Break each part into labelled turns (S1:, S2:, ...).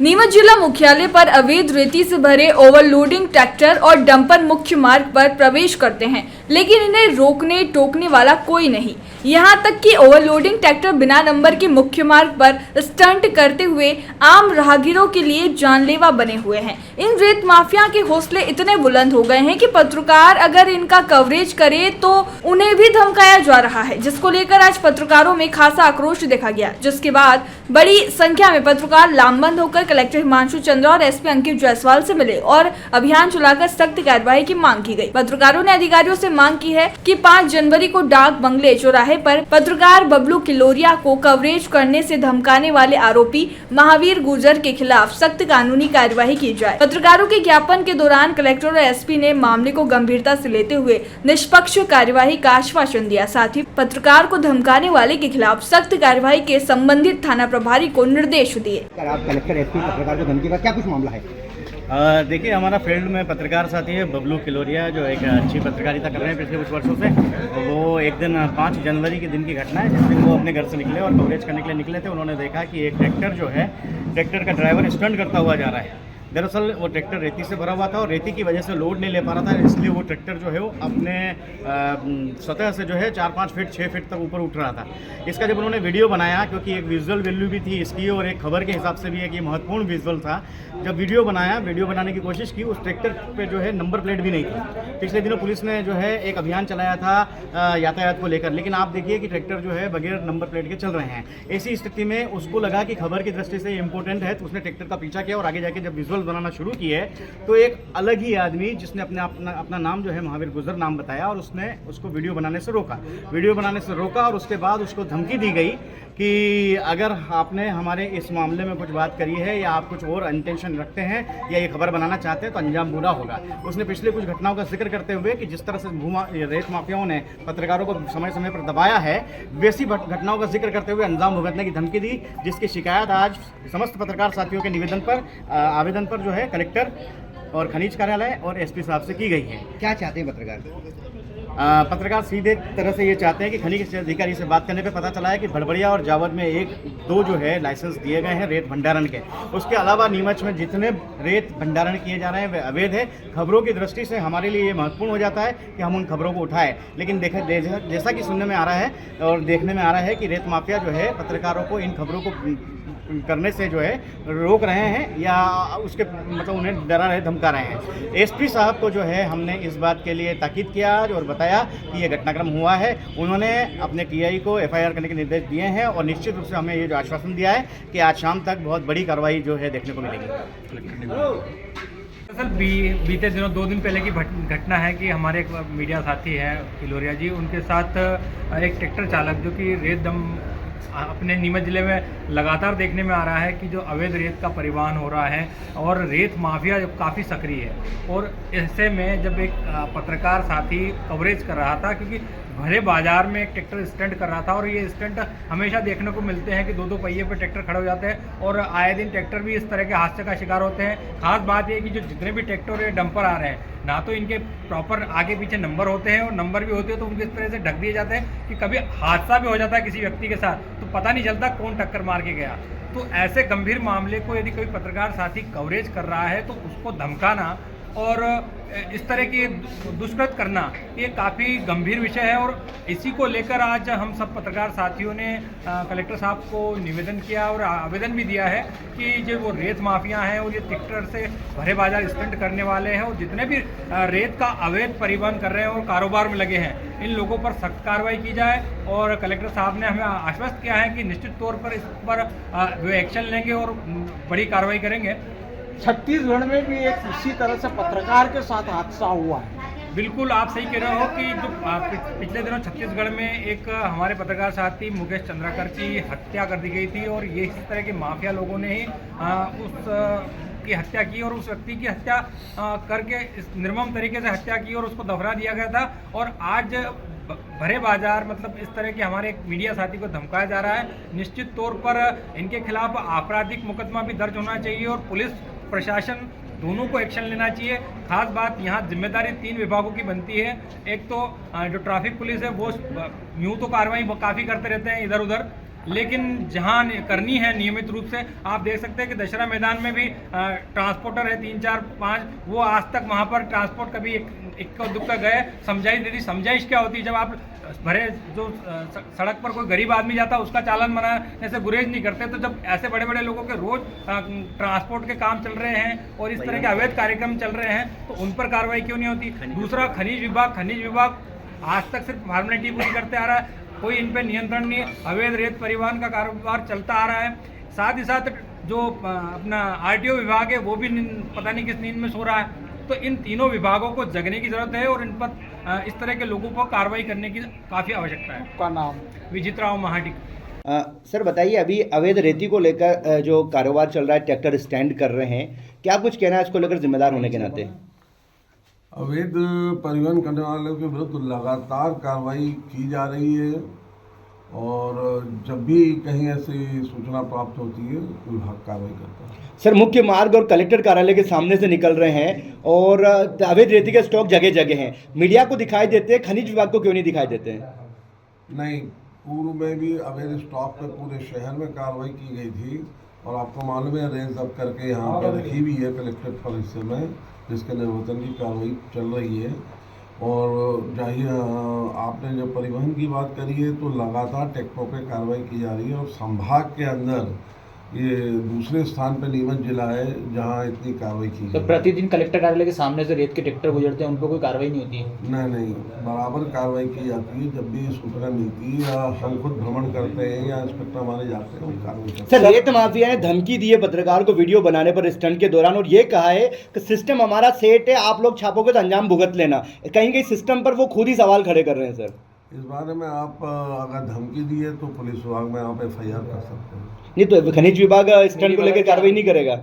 S1: नीमच जिला मुख्यालय पर अवैध रेती से भरे ओवरलोडिंग ट्रैक्टर और डंपर मुख्य मार्ग पर प्रवेश करते हैं, लेकिन इन्हें रोकने टोकने वाला कोई नहीं। यहां तक कि ओवरलोडिंग ट्रैक्टर बिना नंबर के मुख्य मार्ग पर स्टंट करते हुए आम राहगीरों के लिए जानलेवा बने हुए हैं। इन रेत माफिया के हौसले इतने बुलंद हो गए हैं कि पत्रकार अगर इनका कवरेज करे तो उन्हें भी धमकाया जा रहा है, जिसको लेकर आज पत्रकारों में खासा आक्रोश देखा गया, जिसके बाद बड़ी संख्या में पत्रकार लामबंद होकर कलेक्टर हिमांशु चंद्रा और एसपी अंकित जायसवाल से मिले और अभियान चलाकर सख्त कार्रवाई की मांग की गई। पत्रकारों ने अधिकारियों से मांग की है कि 5 जनवरी को डाक बंगले चौराहे पर पत्रकार बबलू किलोरिया को कवरेज करने से धमकाने वाले आरोपी महावीर गुर्जर के खिलाफ सख्त कानूनी कार्यवाही की जाए। पत्रकारों के ज्ञापन के दौरान कलेक्टर और एसपी ने मामले को गंभीरता से लेते हुए निष्पक्ष कार्यवाही का आश्वासन दिया। साथ ही पत्रकार को धमकाने वाले के खिलाफ सख्त कार्यवाही के संबंधित थाना प्रभारी को निर्देश दिए।
S2: कलेक्टर एसपी पत्रकार को धमकी का क्या कुछ मामला है?
S3: देखिए, हमारा फील्ड में पत्रकार साथी है बबलू किलोरिया, जो एक अच्छी पत्रकारिता कर रहे हैं पिछले कुछ वर्षों से। वो एक दिन 5 जनवरी के दिन की घटना है, जिस दिन वो अपने घर से निकले और कवरेज करने के लिए निकले थे। उन्होंने देखा कि एक ट्रैक्टर जो है, ट्रैक्टर का ड्राइवर स्टंट करता हुआ जा रहा है। दरअसल वो ट्रैक्टर रेती से भरा हुआ था और रेती की वजह से लोड नहीं ले पा रहा था, इसलिए वो ट्रैक्टर जो है वो अपने सतह से जो है 4-5 फीट 6 फीट तक ऊपर उठ रहा था। इसका जब उन्होंने वीडियो बनाया, क्योंकि एक विजुअल वैल्यू भी थी इसकी और एक खबर के हिसाब से भी एक ये महत्वपूर्ण विजुअल था। जब वीडियो बनाया, वीडियो बनाने की कोशिश की, उस ट्रैक्टर पे जो है नंबर प्लेट भी नहीं थी। पिछले दिनों पुलिस ने जो है एक अभियान चलाया था यातायात को लेकर, लेकिन आप देखिए कि ट्रैक्टर जो है बगैर नंबर प्लेट के चल रहे हैं। ऐसी स्थिति में उसको लगा कि खबर की दृष्टि से इम्पोर्टेंट है, तो उसने ट्रैक्टर का पीछा किया और आगे जाके जब विजुअल बनाना शुरू किए तो एक अलग ही आदमी, जिसने अपना नाम जो है महावीर गुर्जर नाम बताया, और उसने उसको वीडियो बनाने से रोका और उसके बाद उसको धमकी दी गई कि अगर आपने हमारे इस मामले में कुछ बात करी है या आप कुछ और इंटेंशन रखते हैं या ये खबर बनाना चाहते हैं तो अंजाम बुरा होगा। उसने पिछले कुछ घटनाओं का जिक्र करते हुए कि जिस तरह से रेत माफियाओं ने पत्रकारों को समय समय पर दबाया है, वैसी घटनाओं का जिक्र करते हुए अंजाम भुगतने की धमकी दी, जिसकी शिकायत आज समस्त पत्रकार साथियों के आवेदन पर जो है कलेक्टर और खनिज कार्यालय और एसपी साहब से की गई है।
S2: क्या चाहते हैं पत्रकार?
S3: पत्रकार सीधे तरह से ये चाहते हैं कि खनिज अधिकारी से बात करने पे पता चला है कि भड़बड़िया और जावद में 1-2 जो है लाइसेंस दिए गए हैं रेत भंडारण के। उसके अलावा नीमच में जितने रेत भंडारण किए जा रहे हैं वे अवैध है। खबरों की दृष्टि से हमारे लिए ये महत्वपूर्ण हो जाता है कि हम उन खबरों को उठाएं, लेकिन जैसा कि सुनने में आ रहा है और देखने में आ रहा है कि रेत माफिया जो है पत्रकारों को इन खबरों को करने से जो है रोक रहे हैं या उसके मतलब उन्हें डरा रहे, धमका रहे हैं। एसपी साहब को जो है हमने इस बात के लिए ताकीद किया और बताया कि ये घटनाक्रम हुआ है। उन्होंने अपने टीआई को एफआईआर करने के निर्देश दिए हैं और निश्चित रूप से हमें ये जो आश्वासन दिया है कि आज शाम तक बहुत बड़ी कार्रवाई जो है देखने को मिलेगी।
S4: दरअसल बीते दिनों 2 दिन पहले की घटना है कि हमारे एक मीडिया साथी हैं किलोरिया जी, उनके साथ एक ट्रैक्टर चालक जो कि रेत दम अपने नीमच जिले में लगातार देखने में आ रहा है कि जो अवैध रेत का परिवहन हो रहा है और रेत माफिया जो काफ़ी सक्रिय है। और ऐसे में जब एक पत्रकार साथी कवरेज कर रहा था, क्योंकि भरे बाजार में एक ट्रैक्टर स्टंट कर रहा था और ये स्टंट हमेशा देखने को मिलते हैं कि 2-2 पहिए पे ट्रैक्टर खड़े हो जाते हैं और आए दिन ट्रैक्टर भी इस तरह के हादसे का शिकार होते हैं। खास बात ये कि जो जितने भी ट्रैक्टर या डंपर आ रहे हैं, ना तो इनके प्रॉपर आगे पीछे नंबर होते हैं और नंबर भी होते हैं तो उनके इस तरह से ढक दिए जाते हैं कि कभी हादसा भी हो जाता है किसी व्यक्ति के साथ तो पता नहीं चलता कौन टक्कर मार के गया। तो ऐसे गंभीर मामले को यदि कोई पत्रकार साथी कवरेज कर रहा है तो उसको धमकाना और इस तरह की दुष्कृत करना ये काफ़ी गंभीर विषय है। और इसी को लेकर आज हम सब पत्रकार साथियों ने कलेक्टर साहब को निवेदन किया और आवेदन भी दिया है कि जो वो रेत माफिया हैं और ये ट्रैक्टर से भरे बाजार स्टंट करने वाले हैं और जितने भी रेत का अवैध परिवहन कर रहे हैं और कारोबार में लगे हैं, इन लोगों पर सख्त कार्रवाई की जाए। और कलेक्टर साहब ने हमें आश्वस्त किया है कि निश्चित तौर पर इस पर जो एक्शन लेंगे और बड़ी कार्रवाई करेंगे।
S5: छत्तीसगढ़ में भी एक इसी तरह से पत्रकार के साथ हादसा हुआ है।
S4: बिल्कुल आप सही कह रहे हो कि जो पिछले दिनों छत्तीसगढ़ में एक हमारे पत्रकार साथी मुकेश चंद्राकर की हत्या कर दी गई थी और ये इस तरह के माफिया लोगों ने ही उस की हत्या की और उस व्यक्ति की हत्या करके इस निर्मम तरीके से हत्या की और उसको दफना दिया गया था। और आज भरे बाजार मतलब इस तरह के हमारे एक मीडिया साथी को धमकाया जा रहा है। निश्चित तौर पर इनके खिलाफ आपराधिक मुकदमा भी दर्ज होना चाहिए और पुलिस प्रशासन दोनों को एक्शन लेना चाहिए। खास बात यहाँ जिम्मेदारी 3 विभागों की बनती है। एक तो जो ट्रैफिक पुलिस है वो यूँ तो कार्रवाई काफ़ी करते रहते हैं इधर उधर, लेकिन जहाँ करनी है नियमित रूप से, आप देख सकते हैं कि दशहरा मैदान में भी ट्रांसपोर्टर है 3 4 5, वो आज तक वहाँ पर ट्रांसपोर्ट कभी इक्का दुक्का गए, समझाइश दे दी। समझाइश क्या होती है? जब आप भरे जो सड़क पर कोई गरीब आदमी जाता है उसका चालान बनाने से गुरेज नहीं करते, तो जब ऐसे बड़े बड़े लोगों के रोज ट्रांसपोर्ट के काम चल रहे हैं और इस तरह के अवैध कार्यक्रम चल रहे हैं, तो उन पर कार्रवाई क्यों नहीं होती? दूसरा, खनिज विभाग आज तक सिर्फ फॉर्मेलिटी पूरी करते आ रहा है, कोई इन पे नियंत्रण नहीं। अवैध रेत परिवहन का कारोबार चलता आ रहा है। साथ ही साथ जो अपना आरटीओ विभाग है वो भी पता नहीं किस नींद में सो रहा है। तो इन तीनों विभागों को जगने की जरूरत है और इन पर इस तरह के लोगों पर कार्रवाई करने की काफ़ी आवश्यकता है।
S5: आपका नाम?
S4: विजित राव महाडिक।
S2: सर बताइए, अभी अवैध रेती को लेकर जो कारोबार चल रहा है, ट्रैक्टर स्टैंड कर रहे हैं, क्या कुछ कहना है इसको लेकर जिम्मेदार होने के नाते?
S6: अवैध परिवहन करने वालों के विरुद्ध लगातार कार्रवाई की जा रही है और जब भी कहीं ऐसी सूचना प्राप्त होती है विभाग कार्रवाई करता है।
S2: सर, मुख्य मार्ग और कलेक्टर कार्यालय के सामने से निकल रहे हैं और अवैध रेती के स्टॉक जगह जगह हैं, मीडिया को दिखाई देते हैं, खनिज विभाग को क्यों नहीं दिखाई देते हैं?
S6: नहीं, पूर्व में भी अवैध स्टॉक पे पूरे शहर में कार्रवाई की गई थी और आपको मालूम है रेंज अप करके यहाँ पर रखी हुई है कलेक्ट्रेट परिसर में, जिसके निर्वाचन की कार्रवाई चल रही है। और जाहिर आपने जब परिवहन की बात करी है तो लगातार ट्रैक्टरों पे कार्रवाई की जा रही है और संभाग के अंदर ये दूसरे स्थान पे नीमच जिला है जहाँ इतनी कार्रवाई की
S7: तो प्रतिदिन कलेक्टर कार्यालय के सामने से रेत के ट्रैक्टर गुजरते हैं, उन पर कोई कार्रवाई नहीं होती है?
S6: नहीं, बराबर कार्रवाई की जाती है। जब भी सूचना मिलती है या हम खुद भ्रमण करते हैं या इंस्पेक्टर हमारे जाते हैं, हम कार्रवाई करते हैं।
S2: सर, रेत माफिया ने धमकी दी है पत्रकार को वीडियो बनाने पर स्टंट के दौरान और ये कहा है कि सिस्टम हमारा सेट है, आप लोग छापोगे तो अंजाम भुगत लेना। कहीं सिस्टम पर वो खुद ही सवाल खड़े कर रहे हैं। सर,
S6: इस बारे में आप अगर धमकी दी है तो पुलिस विभाग में आप FIR कर सकते हैं।
S2: नहीं तो खनिज विभाग स्टंट को लेकर कार्रवाई नहीं करेगा?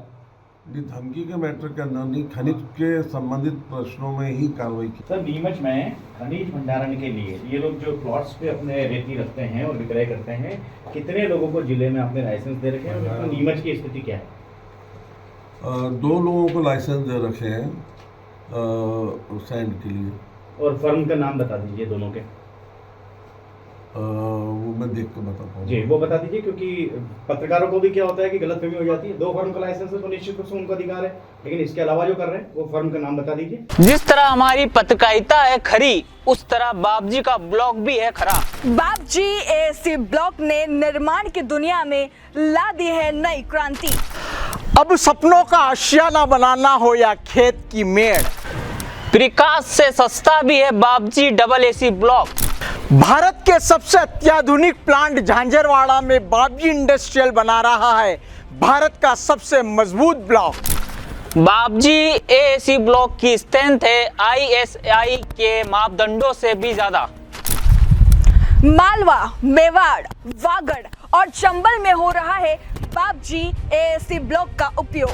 S6: ये धमकी के मैटर के अंदर नहीं, खनिज के संबंधित प्रश्नों में ही कार्रवाई की।
S3: सर, नीमच में खनिज भंडारण के लिए ये लोग जो प्लॉट्स पे अपने रेती रखते हैं और विक्रय करते हैं, कितने लोगों को जिले में आपने लाइसेंस दे रखे हैं और नीमच की स्थिति क्या है?
S6: 2 लोगों को लाइसेंस दे रखे हैं सैंड के लिए।
S3: और फर्म का नाम बता दीजिए दोनों के।
S6: वो मैं देख कर बता पाऊँ
S3: जी, वो बता दीजिए, क्योंकि पत्रकारों को भी क्या होता है कि गलतफहमी हो जाती है। 2 फर्म का लाइसेंस है तो निश्चित रूप से उनका अधिकार है, लेकिन इसके अलावा जो कर रहे हैं वो फर्म का नाम बता दीजिए।
S7: जिस तरह हमारी पत्रकारिता है खरी, उस तरह बाबजी का ब्लॉग भी है खरा।
S1: बाबजी AAC ब्लॉक ने निर्माण की दुनिया में ला दी है नई क्रांति।
S5: अब सपनों का आशियाना बनाना हो या खेत की मेड़,
S7: प्रकाश से सस्ता भी है बाबजी AAC ब्लॉक।
S5: भारत के सबसे अत्याधुनिक प्लांट झांझरवाड़ा में बाबजी इंडस्ट्रियल बना रहा है भारत का सबसे मजबूत ब्लॉक।
S7: बाबजी AAC ब्लॉक की स्ट्रेंथ है ISI के मापदंडों से भी ज्यादा।
S1: मालवा, मेवाड़, वागड़ और चंबल में हो रहा है बाबजी AAC ब्लॉक का उपयोग।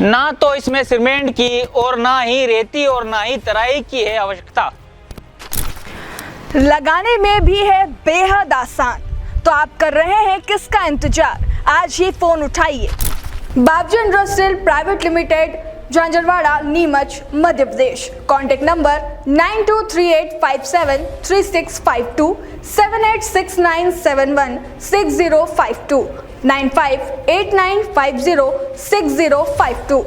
S7: ना तो इसमें सीमेंट की और ना ही रेती और ना ही तराई की है आवश्यकता।
S1: लगाने में भी है बेहद आसान। तो आप कर रहे हैं किसका इंतजार? आज ही फोन उठाइए। Babji industrial private limited, Jhanjharwada, Neemuch, Madhya Pradesh. Contact number 9238573652, 7869716052, 9589506052।